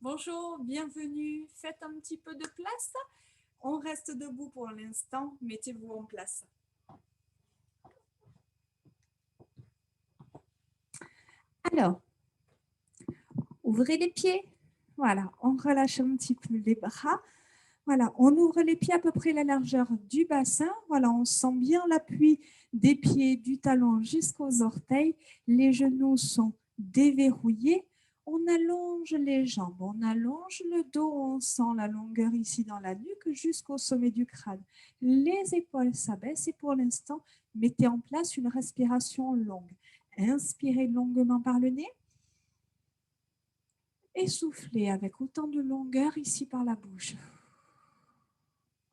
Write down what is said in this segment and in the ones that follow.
Bonjour, bienvenue. Faites un petit peu de place. On reste debout pour l'instant. Mettez-vous en place. Alors, ouvrez les pieds. Voilà, on relâche un petit peu les bras. Voilà, on ouvre les pieds à peu près la largeur du bassin. Voilà, on sent bien l'appui des pieds, du talon jusqu'aux orteils. Les genoux sont déverrouillés. On allonge les jambes, on allonge le dos, on sent la longueur ici dans la nuque jusqu'au sommet du crâne. Les épaules s'abaissent et pour l'instant, mettez en place une respiration longue. Inspirez longuement par le nez et soufflez avec autant de longueur ici par la bouche.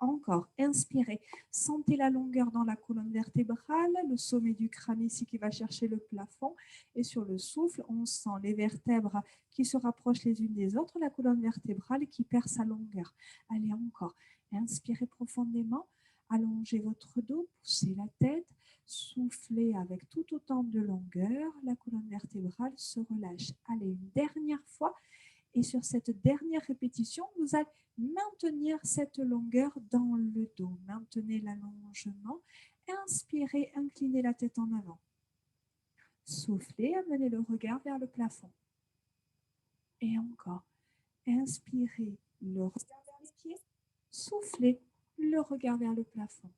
Encore, inspirez. Sentez la longueur dans la colonne vertébrale, le sommet du crâne ici qui va chercher le plafond. Et sur le souffle, on sent les vertèbres qui se rapprochent les unes des autres, la colonne vertébrale qui perd sa longueur. Allez, encore. Inspirez profondément. Allongez votre dos, poussez la tête. Soufflez avec tout autant de longueur. La colonne vertébrale se relâche. Allez, une dernière fois. Et sur cette dernière répétition, vous allez maintenir cette longueur dans le dos. Maintenez l'allongement. Inspirez, inclinez la tête en avant. Soufflez, amenez le regard vers le plafond. Et encore. Inspirez, le regard vers les pieds. Soufflez, le regard vers le plafond.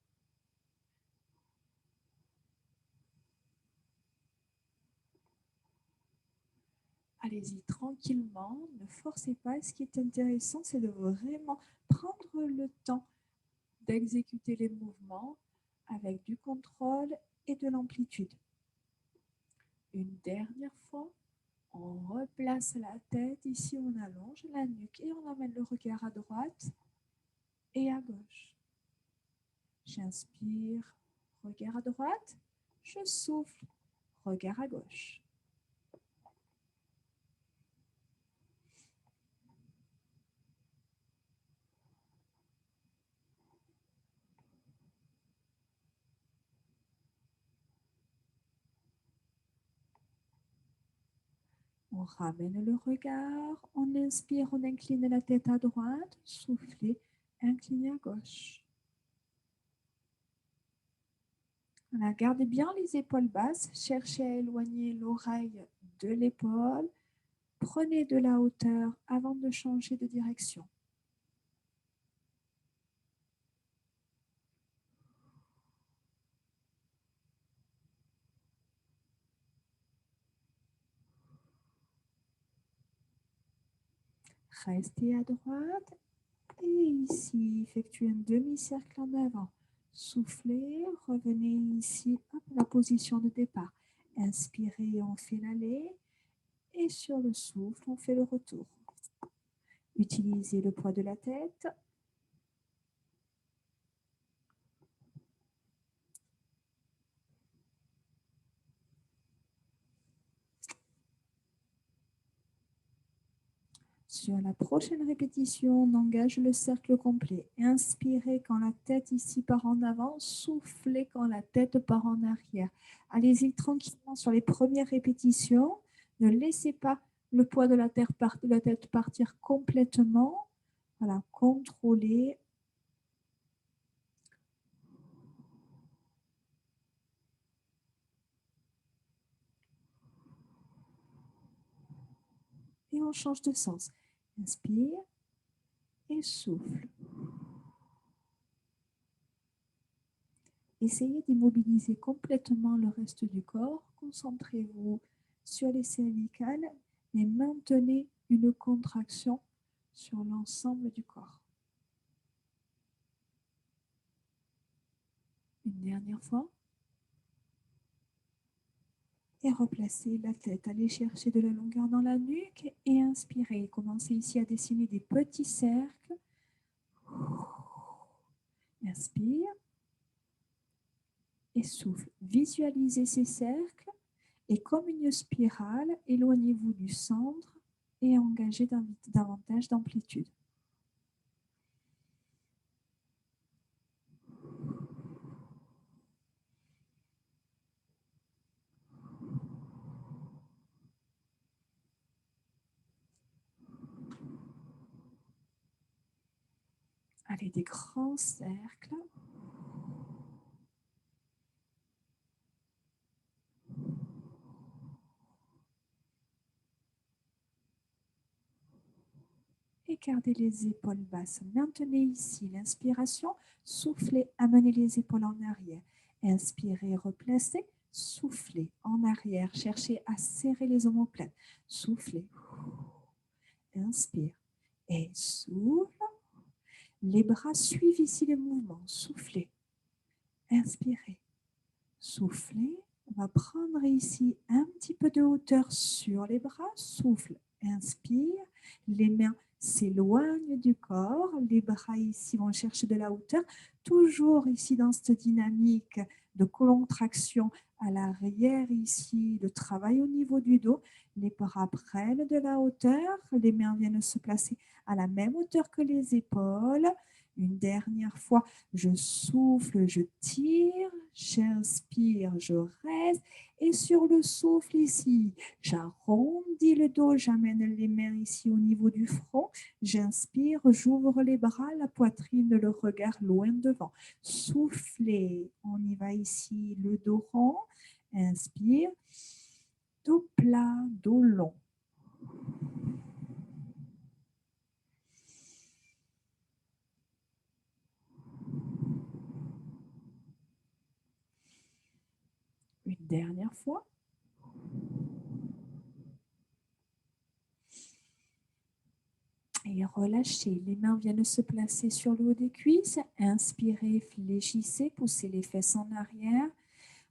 Allez-y tranquillement, ne forcez pas. Ce qui est intéressant, c'est de vraiment prendre le temps d'exécuter les mouvements avec du contrôle et de l'amplitude. Une dernière fois, on replace la tête. Ici, on allonge la nuque et on amène le regard à droite et à gauche. J'inspire, regard à droite. Je souffle, regard à gauche. On ramène le regard, on inspire, on incline la tête à droite, soufflez, inclinez à gauche. Voilà, gardez bien les épaules basses, cherchez à éloigner l'oreille de l'épaule, prenez de la hauteur avant de changer de direction. Restez à droite et ici, effectuez un demi-cercle en avant. Soufflez, revenez ici à la position de départ. Inspirez, on fait l'aller et sur le souffle, on fait le retour. Utilisez le poids de la tête. Sur la prochaine répétition, on engage le cercle complet. Inspirez quand la tête ici part en avant, soufflez quand la tête part en arrière. Allez-y tranquillement sur les premières répétitions. Ne laissez pas le poids de la tête partir complètement. Voilà, contrôlez. Et on change de sens. Inspire et souffle. Essayez d'immobiliser complètement le reste du corps. Concentrez-vous sur les cervicales et maintenez une contraction sur l'ensemble du corps. Une dernière fois. Et replacez la tête. Allez chercher de la longueur dans la nuque et inspirez. Commencez ici à dessiner des petits cercles. Inspire et souffle. Visualisez ces cercles et comme une spirale, éloignez-vous du centre et engagez davantage d'amplitude. Allez, des grands cercles. Et gardez les épaules basses. Maintenez ici l'inspiration. Soufflez, amenez les épaules en arrière. Inspirez, replacez. Soufflez en arrière. Cherchez à serrer les omoplates. Soufflez. Inspire et souffle. Les bras suivent ici le mouvement. Soufflez. Inspirez. Soufflez. On va prendre ici un petit peu de hauteur sur les bras. Souffle. Inspire. Les mains s'éloignent du corps. Les bras ici vont chercher de la hauteur. Toujours ici dans cette dynamique de contraction à l'arrière ici. Le travail au niveau du dos. Les bras prennent de la hauteur. Les mains viennent se placer à la même hauteur que les épaules. Une dernière fois, je souffle, je tire, j'inspire, je reste. Et sur le souffle ici, j'arrondis le dos, j'amène les mains ici au niveau du front. J'inspire, j'ouvre les bras, la poitrine, le regard loin devant. Soufflez, on y va ici, le dos rond. Inspire, dos plat, dos long. Une dernière fois. Et relâchez. Les mains viennent se placer sur le haut des cuisses. Inspirez, fléchissez, poussez les fesses en arrière.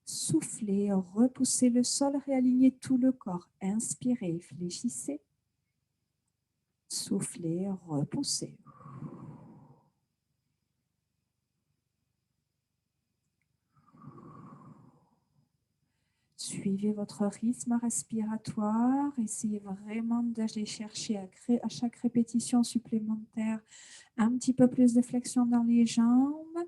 Soufflez, repoussez le sol, réalignez tout le corps. Inspirez, fléchissez. Soufflez, repoussez. Suivez votre rythme respiratoire. Essayez vraiment d'aller chercher à chaque répétition supplémentaire un petit peu plus de flexion dans les jambes.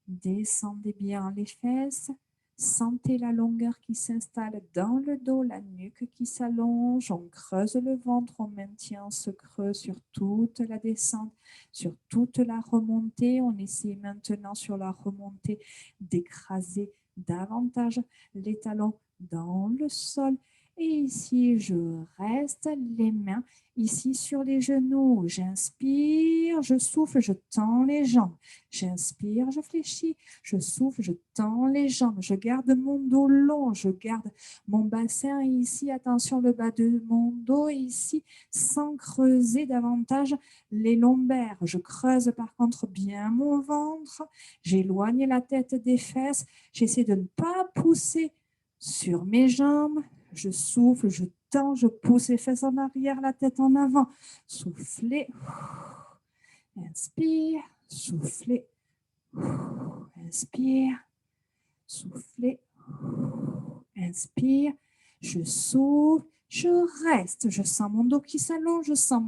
Descendez bien les fesses. Sentez la longueur qui s'installe dans le dos, la nuque qui s'allonge. On creuse le ventre, on maintient ce creux sur toute la descente, sur toute la remontée. On essaie maintenant sur la remontée d'écraser davantage les talons dans le sol. Et ici, je reste les mains ici sur les genoux. J'inspire, je souffle, je tends les jambes. J'inspire, je fléchis, je souffle, je tends les jambes. Je garde mon dos long, je garde mon bassin ici. Attention, le bas de mon dos ici, sans creuser davantage les lombaires. Je creuse par contre bien mon ventre. J'éloigne la tête des fesses. J'essaie de ne pas pousser sur mes jambes. Je souffle, je tends, je pousse les fesses en arrière, la tête en avant. Soufflez. Inspire, soufflez. Inspire, soufflez. Inspire, je souffle, je reste. Je sens mon dos qui s'allonge, je sens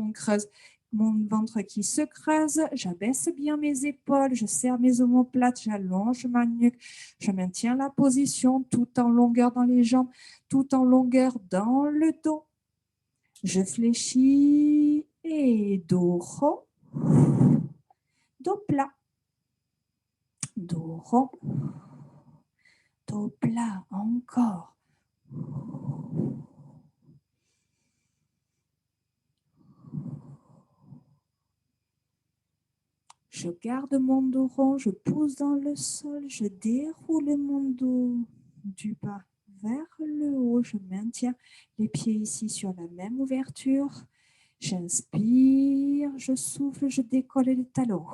mon ventre qui se creuse. J'abaisse bien mes épaules, je serre mes omoplates, j'allonge ma nuque. Je maintiens la position tout en longueur dans les jambes, tout en longueur dans le dos. Je fléchis et dos rond, dos plat, dos rond, dos plat encore. Je garde mon dos rond, je pousse dans le sol, je déroule mon dos du bas vers le haut. Je maintiens les pieds ici sur la même ouverture. J'inspire, je souffle, je décolle les talons.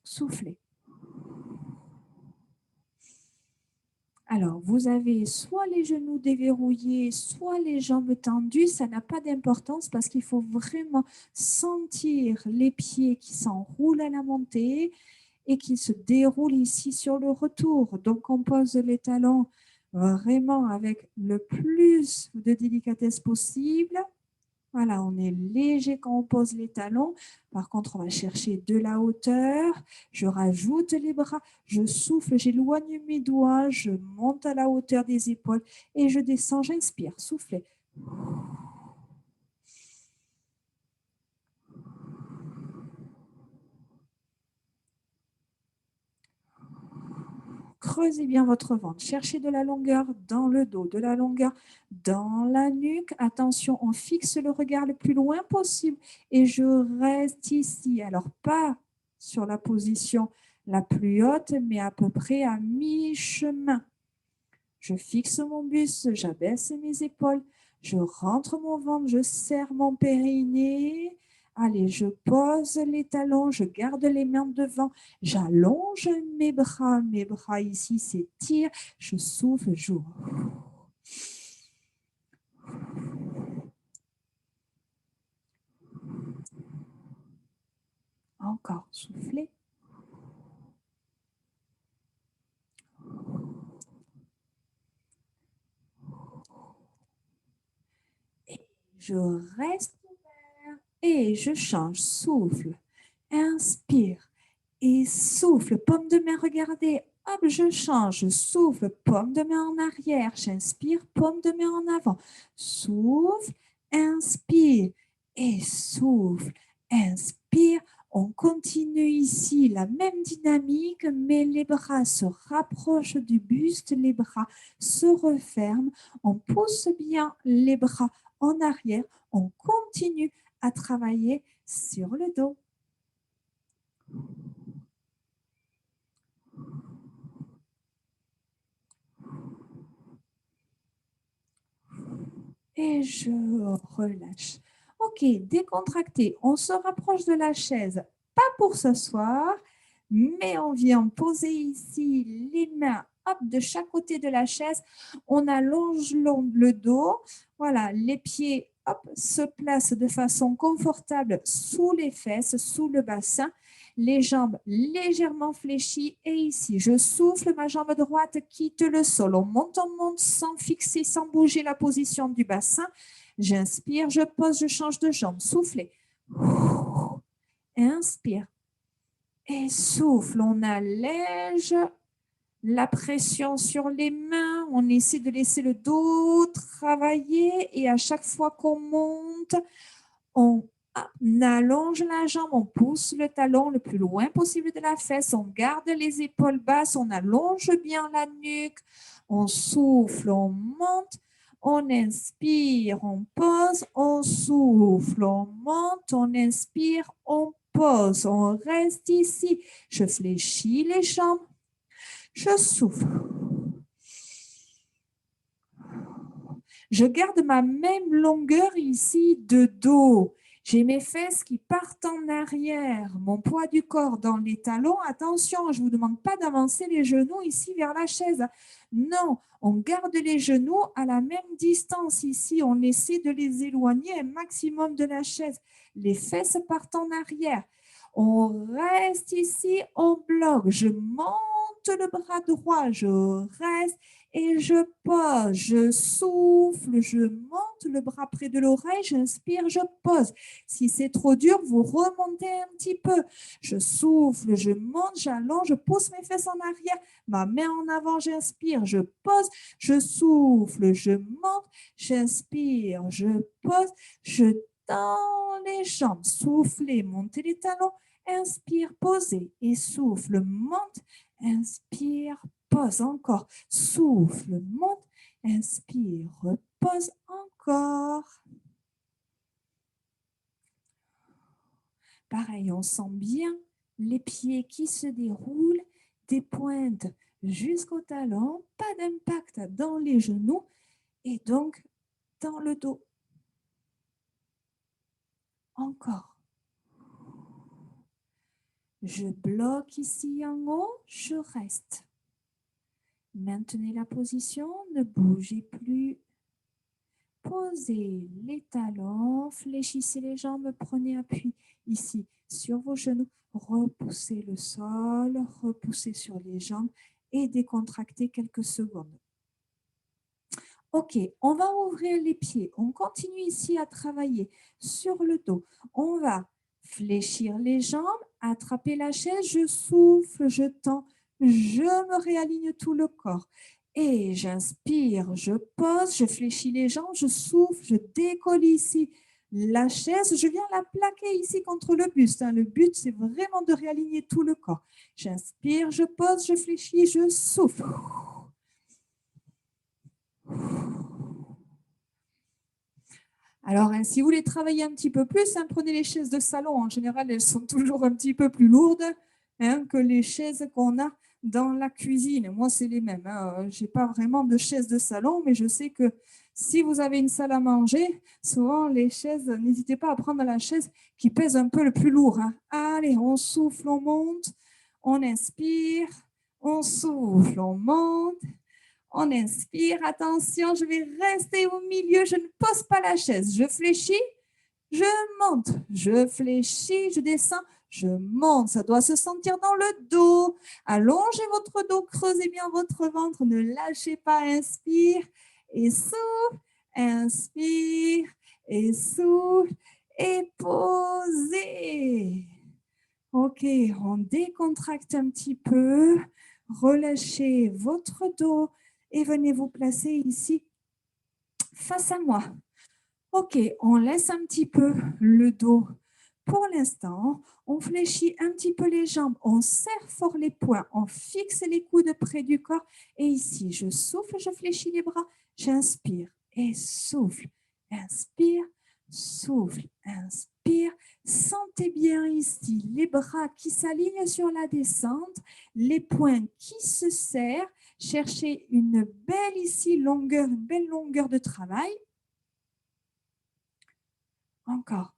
Soufflez. Alors, vous avez soit les genoux déverrouillés, soit les jambes tendues. Ça n'a pas d'importance parce qu'il faut vraiment sentir les pieds qui s'enroulent à la montée et qui se déroulent ici sur le retour. Donc, on pose les talons vraiment avec le plus de délicatesse possible. Voilà, on est léger quand on pose les talons. Par contre, on va chercher de la hauteur. Je rajoute les bras, je souffle, j'éloigne mes doigts, je monte à la hauteur des épaules et je descends, j'inspire, soufflez. Creusez bien votre ventre. Cherchez de la longueur dans le dos, de la longueur dans la nuque. Attention, on fixe le regard le plus loin possible et je reste ici. Alors, pas sur la position la plus haute, mais à peu près à mi-chemin. Je fixe mon buste, j'abaisse mes épaules, je rentre mon ventre, je serre mon périnée. Allez, je pose les talons, je garde les mains devant, j'allonge mes bras ici s'étirent, je souffle, j'ouvre. Encore, soufflez. Et je reste ouvert et je change, souffle, inspire et souffle, paume de main, regardez. Hop, je change, souffle, paume de main en arrière, j'inspire, paume de main en avant, souffle, inspire et souffle, inspire. On continue ici la même dynamique, mais les bras se rapprochent du buste, les bras se referment, on pousse bien les bras en arrière, on continue à travailler sur le dos. Et je relâche. Ok, décontracté. On se rapproche de la chaise, pas pour s'asseoir, mais on vient poser ici les mains hop, de chaque côté de la chaise. On allonge le dos. Voilà, les pieds hop, se placent de façon confortable sous les fesses, sous le bassin. Les jambes légèrement fléchies et ici, je souffle, ma jambe droite quitte le sol. On monte sans fixer, sans bouger la position du bassin. J'inspire, je pose, je change de jambe. Soufflez. Inspire et souffle. On allège la pression sur les mains. On essaie de laisser le dos travailler et à chaque fois qu'on monte, on allonge la jambe, on pousse le talon le plus loin possible de la fesse, on garde les épaules basses, on allonge bien la nuque, on souffle, on monte, on inspire, on pose, on souffle, on monte, on inspire, on pose, on reste ici. Je fléchis les jambes, je souffle. Je garde ma même longueur ici de dos. J'ai mes fesses qui partent en arrière, mon poids du corps dans les talons. Attention, je ne vous demande pas d'avancer les genoux ici vers la chaise. Non, on garde les genoux à la même distance ici. On essaie de les éloigner un maximum de la chaise. Les fesses partent en arrière. On reste ici, on bloque. Je monte le bras droit, je reste. Et je pose, je souffle, je monte le bras près de l'oreille, j'inspire, je pose. Si c'est trop dur, vous remontez un petit peu. Je souffle, je monte, j'allonge, je pousse mes fesses en arrière, ma main en avant, j'inspire, je pose, je souffle, je monte, j'inspire, je pose, je tends les jambes, soufflez, montez les talons, inspire, posez et souffle, monte, inspire, pose encore, souffle, monte, inspire, repose encore. Pareil, on sent bien les pieds qui se déroulent, des pointes jusqu'au talon, pas d'impact dans les genoux et donc dans le dos. Encore. Je bloque ici en haut, je reste. Maintenez la position, ne bougez plus. Posez les talons, fléchissez les jambes, prenez appui ici sur vos genoux, repoussez le sol, repoussez sur les jambes et décontractez quelques secondes. Ok, on va ouvrir les pieds. On continue ici à travailler sur le dos. On va fléchir les jambes, attraper la chaise, je souffle, je tends, je me réaligne tout le corps. Et j'inspire, je pose, je fléchis les jambes, je souffle, je décolle ici la chaise, je viens la plaquer ici contre le buste. Le but, c'est vraiment de réaligner tout le corps. J'inspire, je pose, je fléchis, je souffle. Alors, si vous voulez travailler un petit peu plus, prenez les chaises de salon. En général, elles sont toujours un petit peu plus lourdes que les chaises qu'on a dans la cuisine. Moi, c'est les mêmes. Je n'ai pas vraiment de chaises de salon, mais je sais que si vous avez une salle à manger, souvent les chaises, n'hésitez pas à prendre la chaise qui pèse un peu le plus lourd. Allez, on souffle, on monte, on inspire, on souffle, on monte. On inspire, attention, je vais rester au milieu, je ne pose pas la chaise. Je fléchis, je monte, je fléchis, je descends, je monte. Ça doit se sentir dans le dos. Allongez votre dos, creusez bien votre ventre, ne lâchez pas, inspire et souffle, inspire et souffle et posez. Ok, on décontracte un petit peu, relâchez votre dos et venez vous placer ici face à moi. Ok, on laisse un petit peu le dos. Pour l'instant, on fléchit un petit peu les jambes, on serre fort les poings, on fixe les coudes près du corps. Et ici, je souffle, je fléchis les bras, j'inspire et souffle. Inspire, souffle, inspire. Sentez bien ici les bras qui s'alignent sur la descente, les poings qui se serrent. Cherchez une belle ici longueur, une belle longueur de travail. Encore.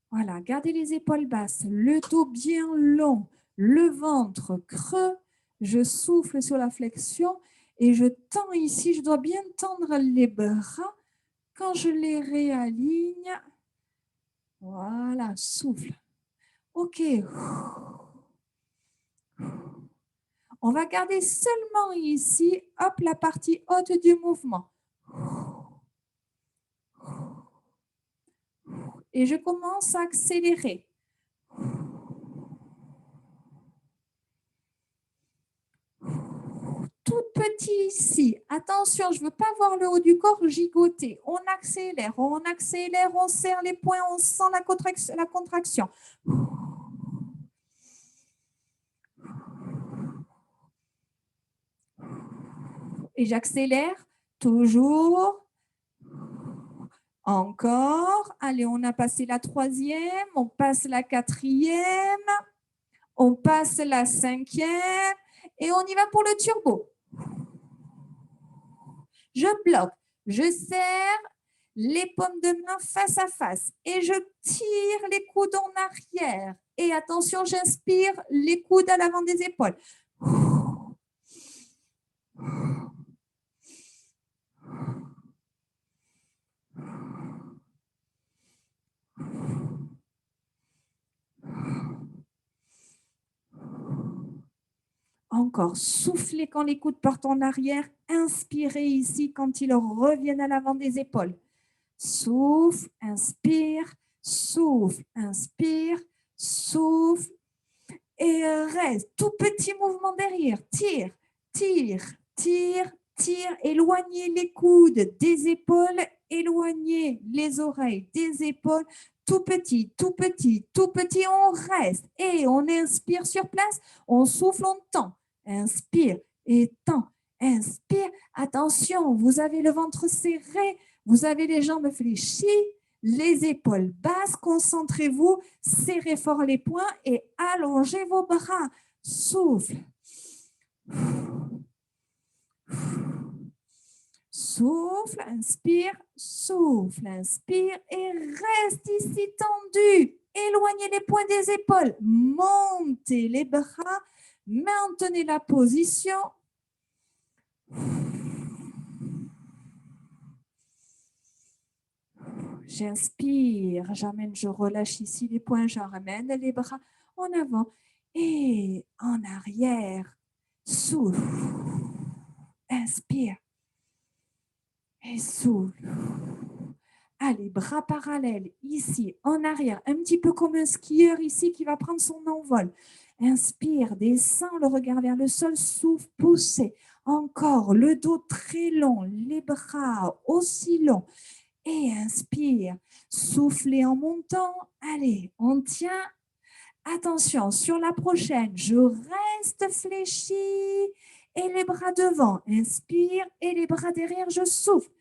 Voilà, gardez les épaules basses, le dos bien long, le ventre creux. Je souffle sur la flexion et je tends ici. Je dois bien tendre les bras quand je les réaligne. Voilà, souffle. OK. On va garder seulement ici, hop, la partie haute du mouvement. Et je commence à accélérer. Tout petit ici. Attention, je ne veux pas voir le haut du corps gigoter. On accélère, on serre les poings, on sent la contraction. Et j'accélère, toujours. Encore. Allez, on a passé la 3e, on passe la 4e, on passe la 5e et on y va pour le turbo. Je bloque, je serre les paumes de main face à face et je tire les coudes en arrière. Et attention, j'inspire les coudes à l'avant des épaules. Encore, soufflez quand les coudes partent en arrière. Inspirez ici quand ils reviennent à l'avant des épaules. Souffle, inspire, souffle, inspire, souffle et reste. Tout petit mouvement derrière. Tire, tire, tire, tire. Éloignez les coudes des épaules, éloignez les oreilles des épaules. Tout petit, tout petit, tout petit. On reste et on inspire sur place. On souffle, on tend. Inspire et tend. Inspire. Attention, vous avez le ventre serré. Vous avez les jambes fléchies, les épaules basses. Concentrez-vous, serrez fort les poings et allongez vos bras. Souffle. Souffle, inspire, souffle, inspire et reste ici tendu. Éloignez les poings des épaules. Montez les bras. Maintenez la position. J'inspire, j'amène, je relâche ici les poings, je ramène les bras en avant et en arrière. Souffle, inspire et souffle. Allez, bras parallèles ici, en arrière, un petit peu comme un skieur ici qui va prendre son envol. Inspire, descend le regard vers le sol, souffle, poussez. Encore, le dos très long, les bras aussi longs. Et inspire, soufflez en montant. Allez, on tient. Attention, sur la prochaine, je reste fléchi et les bras devant. Inspire et les bras derrière, je souffle.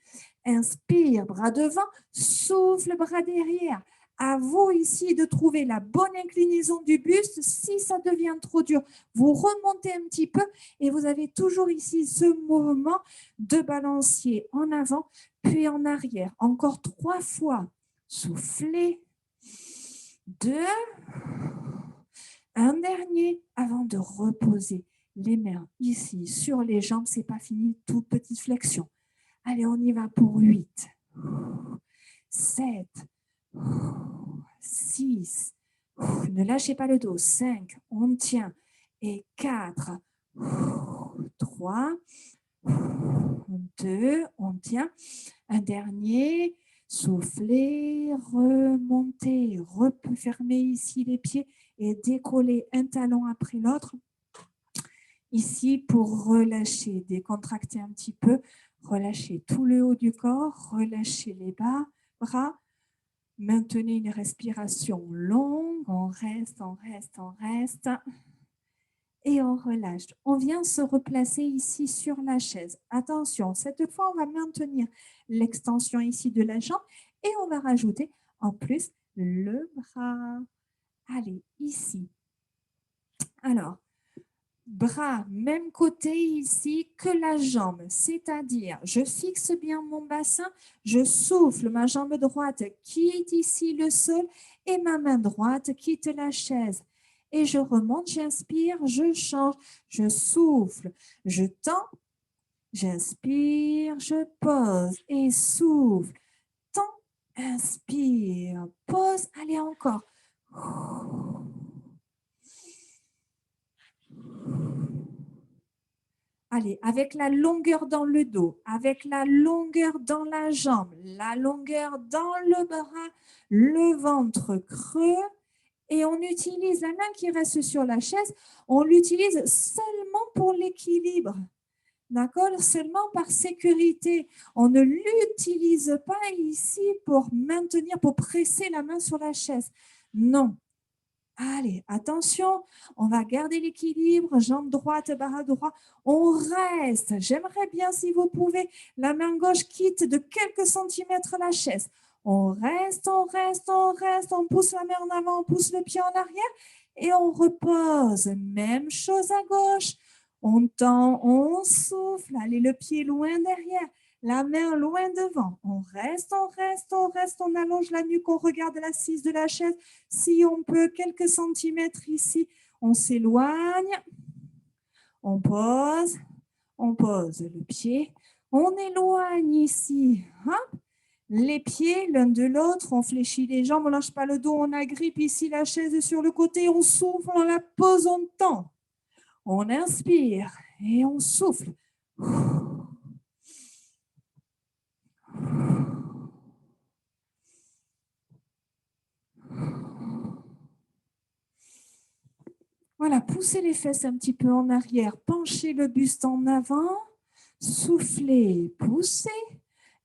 Inspire, bras devant, souffle, bras derrière. À vous ici de trouver la bonne inclinaison du buste. Si ça devient trop dur, vous remontez un petit peu et vous avez toujours ici ce mouvement de balancier en avant puis en arrière. Encore 3 fois. Soufflez. 2. Un dernier avant de reposer les mains ici sur les jambes. C'est pas fini, toute petite flexion. Allez, on y va pour 8, 7, 6. Ne lâchez pas le dos. 5, on tient. Et 4, 3, 2, on tient. Un dernier. Soufflez, remontez, fermez ici les pieds et décollez un talon après l'autre. Ici, pour relâcher, décontracter un petit peu, relâchez tout le haut du corps, relâchez les bras, maintenez une respiration longue, on reste, on reste, on reste. Et on relâche. On vient se replacer ici sur la chaise. Attention, cette fois, on va maintenir l'extension ici de la jambe et on va rajouter en plus le bras. Allez, ici. Alors, bras, même côté ici que la jambe, c'est-à-dire je fixe bien mon bassin, je souffle, ma jambe droite quitte ici le sol et ma main droite quitte la chaise. Et je remonte, j'inspire, je change, je souffle, je tends, j'inspire, je pose et souffle, tends, inspire, pose, allez encore. Allez, avec la longueur dans le dos, avec la longueur dans la jambe, la longueur dans le bras, le ventre creux. Et on utilise la main qui reste sur la chaise, on l'utilise seulement pour l'équilibre. D'accord? Seulement par sécurité. On ne l'utilise pas ici pour maintenir, pour presser la main sur la chaise. Non. Allez, attention, on va garder l'équilibre, jambe droite, bras droit. On reste. J'aimerais bien, si vous pouvez, la main gauche quitte de quelques centimètres la chaise. On reste, on reste, on reste. On pousse la main en avant, on pousse le pied en arrière et on repose. Même chose à gauche. On tend, on souffle. Allez, le pied loin derrière. La main loin devant. On reste, on reste, on reste. On allonge la nuque, on regarde l'assise de la chaise. Si on peut, quelques centimètres ici, on s'éloigne. On pose le pied. On éloigne ici. Les pieds l'un de l'autre. On fléchit les jambes, on ne lâche pas le dos. On agrippe ici la chaise sur le côté. On souffle, on la pose, on tend. On inspire et on souffle. Voilà, poussez les fesses un petit peu en arrière, penchez le buste en avant, soufflez, poussez,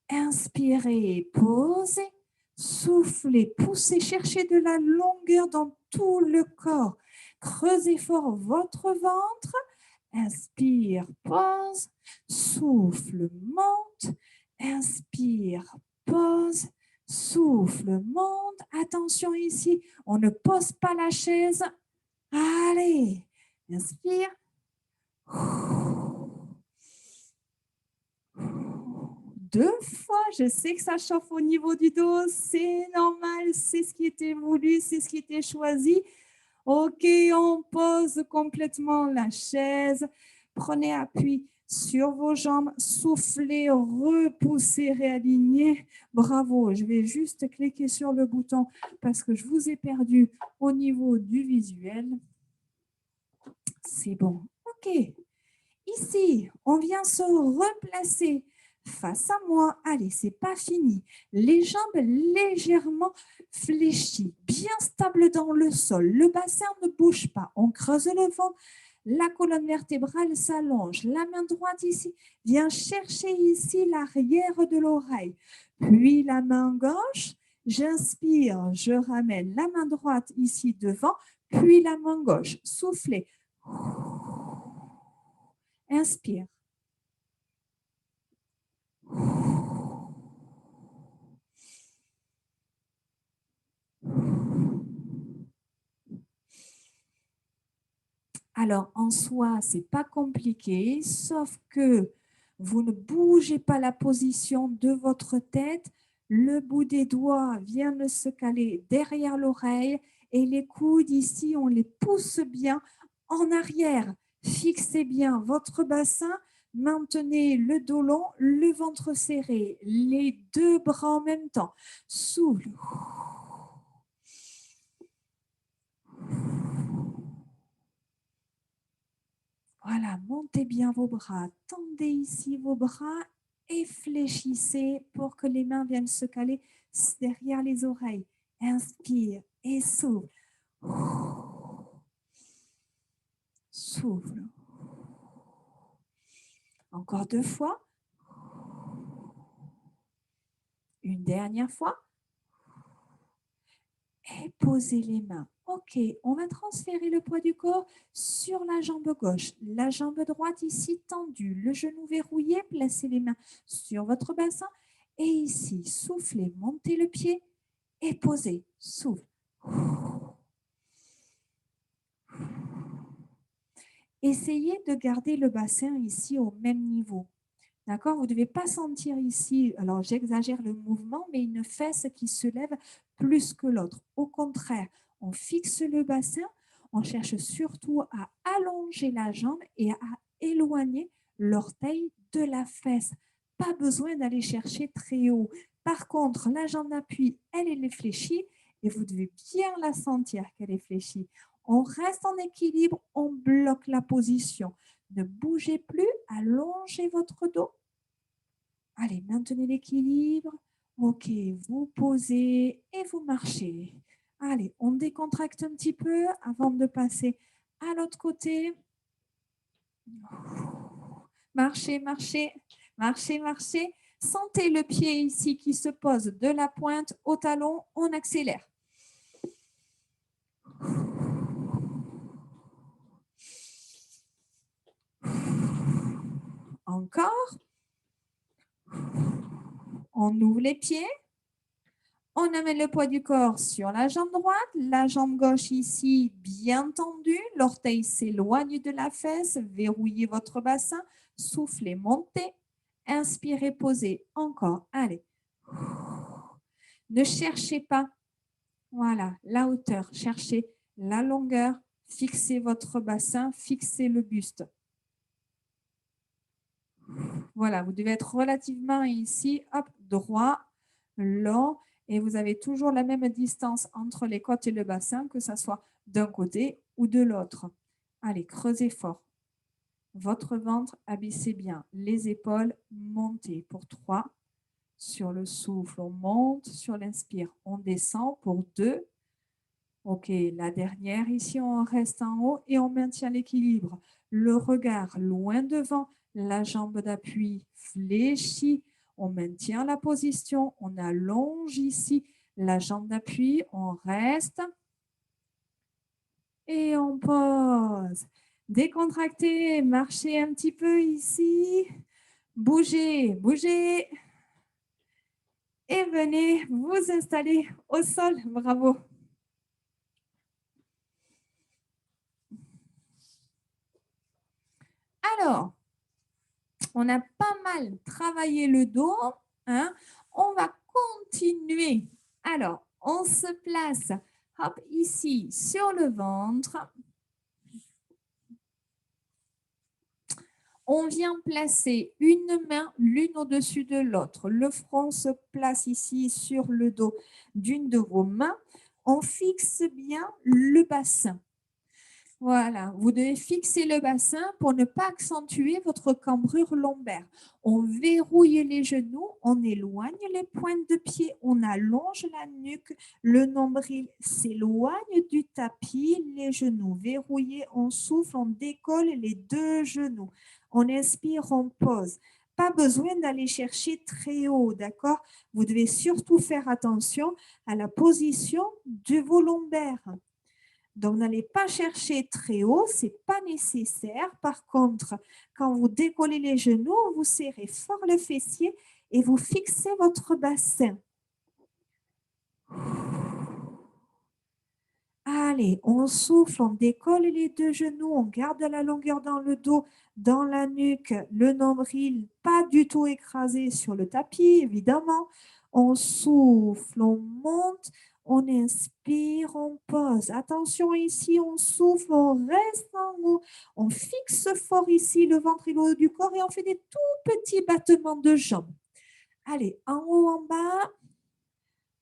inspirez, posez, soufflez, poussez, cherchez de la longueur dans tout le corps. Creusez fort votre ventre, inspire, pose, souffle, monte, inspire, pose, souffle, monte. Attention ici, on ne pose pas la chaise. Allez, inspire. 2 fois, je sais que ça chauffe au niveau du dos, c'est normal, c'est ce qui était voulu, c'est ce qui était choisi. Ok, on pose complètement la chaise, prenez appui sur vos jambes, soufflez, repoussez, réalignez. Bravo, je vais juste cliquer sur le bouton parce que je vous ai perdu au niveau du visuel. C'est bon. OK. Ici, on vient se replacer face à moi. Allez, c'est pas fini. Les jambes légèrement fléchies, bien stables dans le sol. Le bassin ne bouge pas. On creuse le ventre. La colonne vertébrale s'allonge. La main droite ici vient chercher ici l'arrière de l'oreille. Puis la main gauche, j'inspire, je ramène la main droite ici devant, puis la main gauche. Soufflez. Inspire. Alors, en soi, ce n'est pas compliqué, sauf que vous ne bougez pas la position de votre tête. Le bout des doigts vient de se caler derrière l'oreille et les coudes ici, on les pousse bien en arrière. Fixez bien votre bassin. Maintenez le dos long, le ventre serré, les deux bras en même temps. Souffle. Voilà, montez bien vos bras, tendez ici vos bras et fléchissez pour que les mains viennent se caler derrière les oreilles. Inspire et souffle. Souffle. Encore 2 fois. Une dernière fois. Et posez les mains. Ok, on va transférer le poids du corps sur la jambe gauche. La jambe droite ici tendue, le genou verrouillé. Placez les mains sur votre bassin. Et ici, soufflez, montez le pied et posez. Souffle. Essayez de garder le bassin ici au même niveau. D'accord? Vous ne devez pas sentir ici, alors j'exagère le mouvement, mais une fesse qui se lève plus que l'autre. Au contraire, on fixe le bassin, on cherche surtout à allonger la jambe et à éloigner l'orteil de la fesse. Pas besoin d'aller chercher très haut. Par contre, la jambe d'appui, elle est fléchie et vous devez bien la sentir qu'elle est fléchie. On reste en équilibre, on bloque la position. Ne bougez plus, allongez votre dos. Allez, maintenez l'équilibre. Ok, vous posez et vous marchez. Allez, on décontracte un petit peu avant de passer à l'autre côté. Marchez, marchez, marchez, marchez. Sentez le pied ici qui se pose de la pointe au talon. On accélère. Encore. On ouvre les pieds. On amène le poids du corps sur la jambe droite, la jambe gauche ici bien tendue, l'orteil s'éloigne de la fesse, verrouillez votre bassin, soufflez, montez, inspirez, posez, encore, allez. Ne cherchez pas, voilà, la hauteur, cherchez la longueur, fixez votre bassin, fixez le buste. Voilà, vous devez être relativement ici, hop, droit, long, et vous avez toujours la même distance entre les côtes et le bassin, que ce soit d'un côté ou de l'autre. Allez, creusez fort. Votre ventre, abaissez bien. Les épaules, montez pour 3. Sur le souffle, on monte. Sur l'inspire, on descend pour 2. Ok, la dernière, ici, on reste en haut et on maintient l'équilibre. Le regard loin devant, la jambe d'appui fléchie. On maintient la position, on allonge ici la jambe d'appui, on reste et on pose. Décontractez, marchez un petit peu ici, bougez, bougez et venez vous installer au sol. Bravo. Alors, on a pas mal travaillé le dos. Hein. On va continuer. Alors, on se place hop, ici sur le ventre. On vient placer une main l'une au-dessus de l'autre. Le front se place ici sur le dos d'une de vos mains. On fixe bien le bassin. Voilà, vous devez fixer le bassin pour ne pas accentuer votre cambrure lombaire. On verrouille les genoux, on éloigne les pointes de pied, on allonge la nuque, le nombril s'éloigne du tapis, les genoux verrouillés, on souffle, on décolle les deux genoux. On inspire, on pose. Pas besoin d'aller chercher très haut, d'accord? Vous devez surtout faire attention à la position de vos lombaires. Donc, n'allez pas chercher très haut, ce n'est pas nécessaire. Par contre, quand vous décollez les genoux, vous serrez fort le fessier et vous fixez votre bassin. Allez, on souffle, on décolle les deux genoux, on garde la longueur dans le dos, dans la nuque, le nombril, pas du tout écrasé sur le tapis, évidemment. On souffle, on monte, on inspire, on pose. Attention ici, on souffle, on reste en haut. On fixe fort ici le ventre et le haut du corps et on fait des tout petits battements de jambes. Allez, en haut, en bas,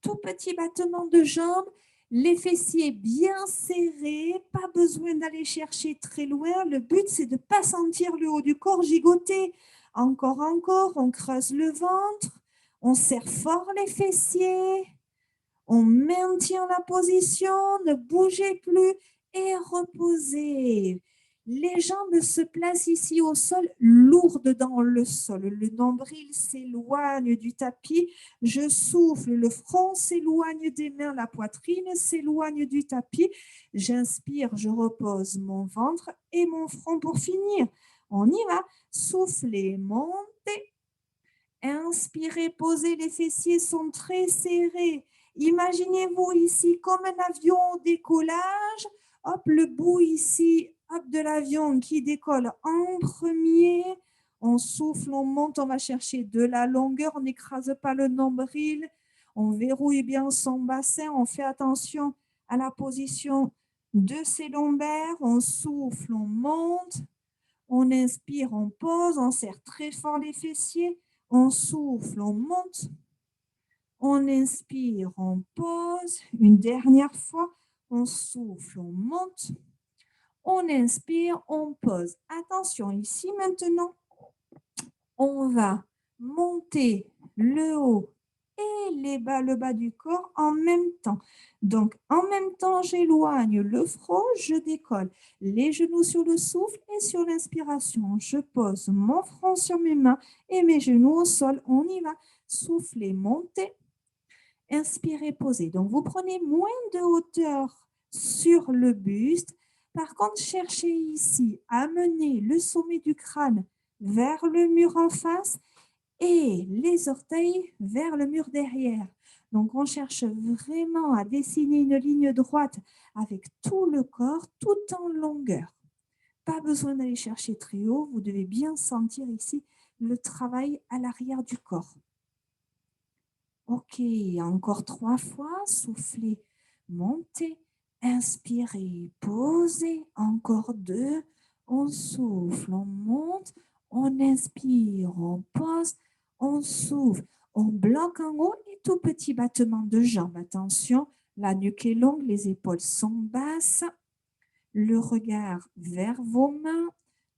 tout petit battement de jambes. Les fessiers bien serrés, pas besoin d'aller chercher très loin. Le but, c'est de ne pas sentir le haut du corps gigoter. Encore, on creuse le ventre, on serre fort les fessiers, on maintient la position, ne bougez plus et reposez. Les jambes se placent ici au sol, lourdes dans le sol. Le nombril s'éloigne du tapis. Je souffle, le front s'éloigne des mains, la poitrine s'éloigne du tapis. J'inspire, je repose mon ventre et mon front pour finir. On y va. Soufflez, montez. Inspirez, posez, les fessiers sont très serrés. Imaginez-vous ici comme un avion au décollage. Hop, le bout ici, hop, de l'avion qui décolle en premier. On souffle, on monte, on va chercher de la longueur. On n'écrase pas le nombril. On verrouille bien son bassin. On fait attention à la position de ses lombaires. On souffle, on monte. On inspire, on pose. On serre très fort les fessiers. On souffle, on monte. On inspire, on pose. Une dernière fois, on souffle, on monte. On inspire, on pose. Attention, ici maintenant, on va monter le haut et le bas du corps en même temps. Donc, en même temps, j'éloigne le front, je décolle les genoux sur le souffle et sur l'inspiration. Je pose mon front sur mes mains et mes genoux au sol. On y va. Soufflez, montez. Inspirez, posez. Donc, vous prenez moins de hauteur sur le buste. Par contre, cherchez ici à amener le sommet du crâne vers le mur en face et les orteils vers le mur derrière. Donc, on cherche vraiment à dessiner une ligne droite avec tout le corps, tout en longueur. Pas besoin d'aller chercher très haut. Vous devez bien sentir ici le travail à l'arrière du corps. Ok, encore 3 fois. Soufflez, montez, inspirez, posez. Encore 2. On souffle, on monte, on inspire, on pose, on souffle, on bloque en haut et tout petit battement de jambes. Attention, la nuque est longue, les épaules sont basses. Le regard vers vos mains,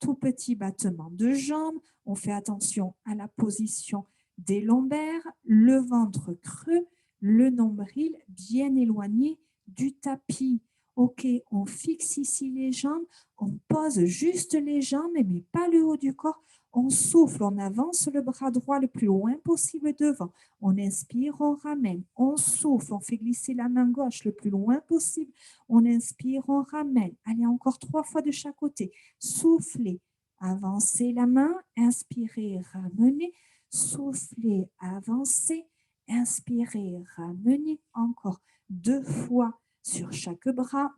tout petit battement de jambes. On fait attention à la position des lombaires, le ventre creux, le nombril bien éloigné du tapis. Ok, on fixe ici les jambes, on pose juste les jambes, mais pas le haut du corps. On souffle, on avance le bras droit le plus loin possible devant. On inspire, on ramène. On souffle, on fait glisser la main gauche le plus loin possible. On inspire, on ramène. Allez, encore 3 fois de chaque côté. Soufflez, avancez la main, inspirez, ramenez. Soufflez, avancez, inspirez, ramenez. Encore 2 fois sur chaque bras.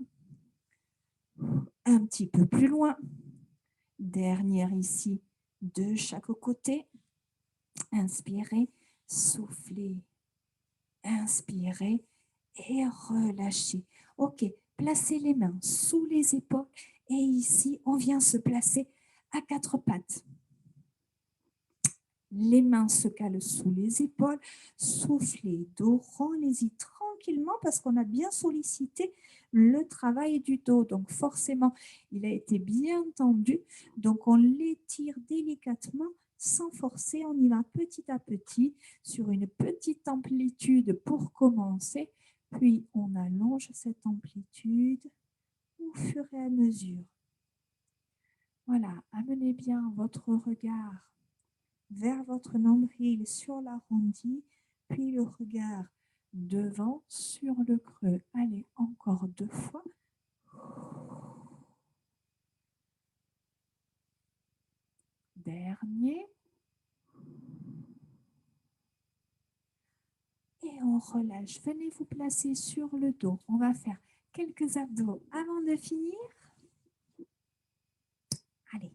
Un petit peu plus loin. Dernière ici, de chaque côté. Inspirez, soufflez, inspirez et relâchez. Ok, placez les mains sous les épaules et ici, on vient se placer à 4 pattes. Les mains se calent sous les épaules. Soufflez, dos rond, allez-y tranquillement parce qu'on a bien sollicité le travail du dos. Donc forcément, il a été bien tendu. Donc on l'étire délicatement sans forcer. On y va petit à petit sur une petite amplitude pour commencer. Puis on allonge cette amplitude au fur et à mesure. Voilà, amenez bien votre regard vers votre nombril sur l'arrondi, puis le regard devant sur le creux. Allez, encore 2 fois. Dernier. Et on relâche. Venez vous placer sur le dos. On va faire quelques abdos avant de finir. Allez.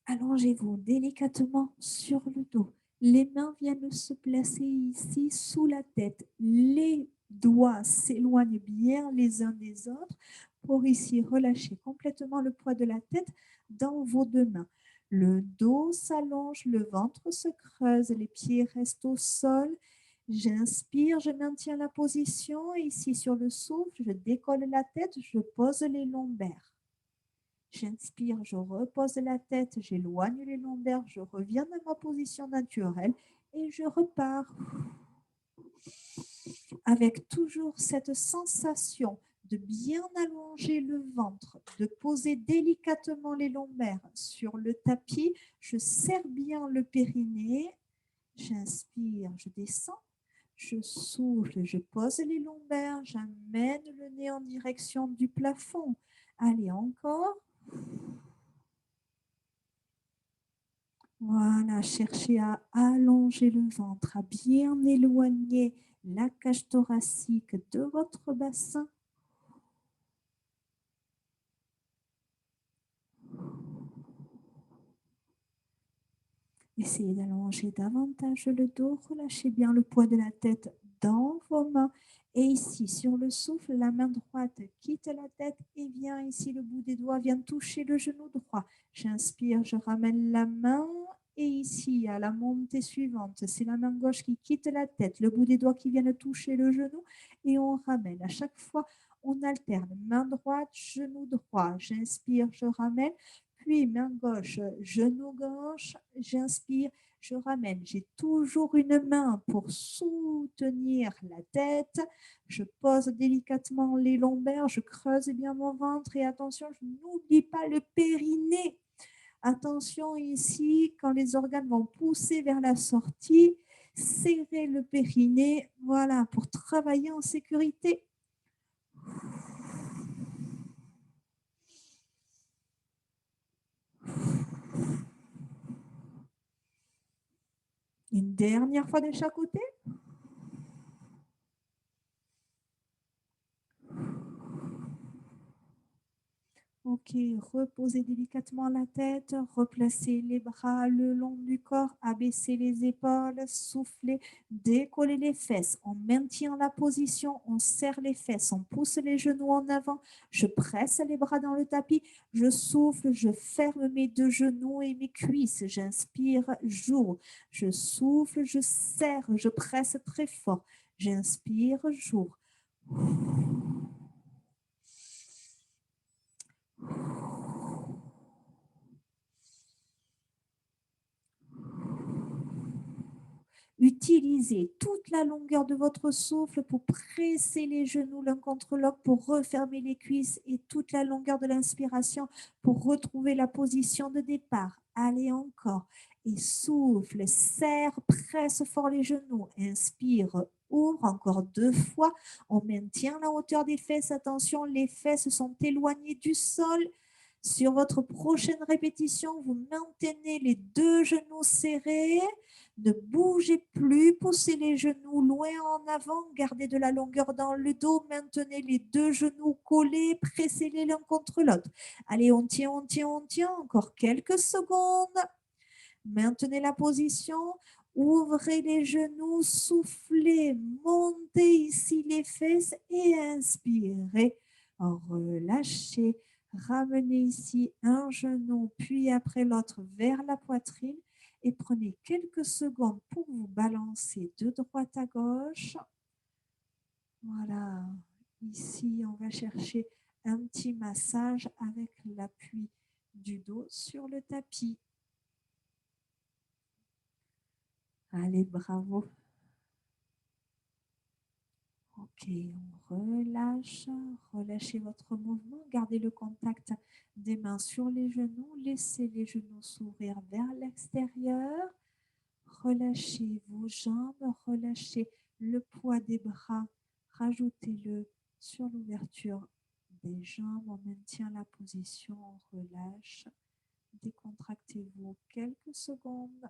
Allongez-vous délicatement sur le dos. Les mains viennent se placer ici sous la tête. Les doigts s'éloignent bien les uns des autres pour ici relâcher complètement le poids de la tête dans vos 2 mains. Le dos s'allonge, le ventre se creuse, les pieds restent au sol. J'inspire, je maintiens la position. Et ici sur le souffle, je décolle la tête, je pose les lombaires. J'inspire, je repose la tête, j'éloigne les lombaires, je reviens dans ma position naturelle et je repars. Avec toujours cette sensation de bien allonger le ventre, de poser délicatement les lombaires sur le tapis. Je serre bien le périnée. J'inspire, je descends. Je souffle, je pose les lombaires. J'amène le nez en direction du plafond. Allez, encore. Voilà, cherchez à allonger le ventre, à bien éloigner la cage thoracique de votre bassin. Essayez d'allonger davantage le dos, relâchez bien le poids de la tête dans vos mains. Et ici, sur le souffle, la main droite quitte la tête et vient ici, le bout des doigts vient toucher le genou droit. J'inspire, je ramène la main. Et ici, à la montée suivante, c'est la main gauche qui quitte la tête, le bout des doigts qui viennent toucher le genou et on ramène. À chaque fois, on alterne main droite, genou droit. J'inspire, je ramène. Puis main gauche, genou gauche, j'inspire, je ramène. J'ai toujours une main pour soutenir la tête. Je pose délicatement les lombaires, je creuse bien mon ventre et attention, je n'oublie pas le périnée. Attention ici, quand les organes vont pousser vers la sortie, serrez le périnée, voilà, pour travailler en sécurité. Une dernière fois de chaque côté. Ok, reposez délicatement la tête, replacez les bras le long du corps, abaissez les épaules, soufflez, décollez les fesses. On maintient la position, on serre les fesses, on pousse les genoux en avant. Je presse les bras dans le tapis, je souffle, je ferme mes 2 genoux et mes cuisses. J'inspire, j'ouvre. Je souffle, je serre, je presse très fort. J'inspire, j'ouvre. Utilisez toute la longueur de votre souffle pour presser les genoux l'un contre l'autre, pour refermer les cuisses et toute la longueur de l'inspiration pour retrouver la position de départ. Allez encore. Et souffle, serre, presse fort les genoux. Inspire, ouvre encore 2 fois. On maintient la hauteur des fesses. Attention, les fesses sont éloignées du sol. Sur votre prochaine répétition, vous maintenez les 2 genoux serrés. Ne bougez plus, poussez les genoux loin en avant, gardez de la longueur dans le dos, maintenez les 2 genoux collés, pressez-les l'un contre l'autre. Allez, on tient, on tient, on tient, encore quelques secondes. Maintenez la position, ouvrez les genoux, soufflez, montez ici les fesses et inspirez. Relâchez, ramenez ici un genou, puis après l'autre vers la poitrine. et prenez quelques secondes pour vous balancer de droite à gauche. Voilà, ici on va chercher un petit massage avec l'appui du dos sur le tapis. Allez, bravo. Ok, on relâche, relâchez votre mouvement, gardez le contact des mains sur les genoux, laissez les genoux s'ouvrir vers l'extérieur, relâchez vos jambes, relâchez le poids des bras, rajoutez-le sur l'ouverture des jambes, on maintient la position, on relâche, décontractez-vous quelques secondes.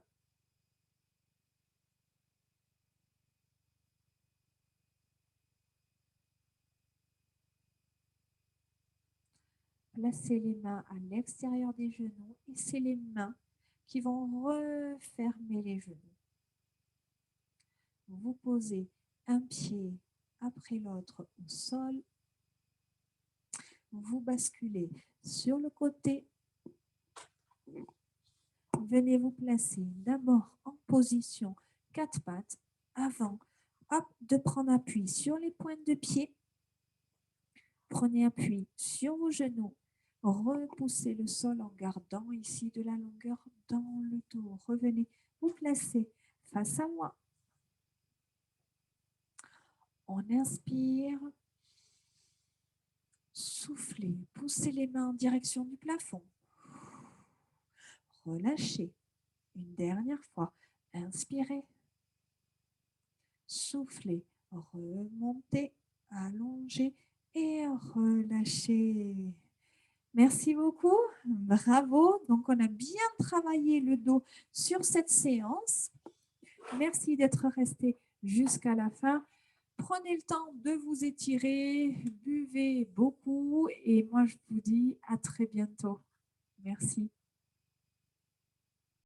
Placez les mains à l'extérieur des genoux et c'est les mains qui vont refermer les genoux. Vous posez un pied après l'autre au sol. Vous basculez sur le côté. Venez vous placer d'abord en position 4 pattes avant de prendre appui sur les pointes de pied. Prenez appui sur vos genoux. Repoussez le sol en gardant ici de la longueur dans le dos. Revenez vous placer face à moi. On inspire. Soufflez. Poussez les mains en direction du plafond. Relâchez. Une dernière fois. Inspirez. Soufflez. Remontez. Allongez et relâchez. Merci beaucoup, bravo. Donc, on a bien travaillé le dos sur cette séance. Merci d'être resté jusqu'à la fin. Prenez le temps de vous étirer, buvez beaucoup et moi, je vous dis à très bientôt. Merci.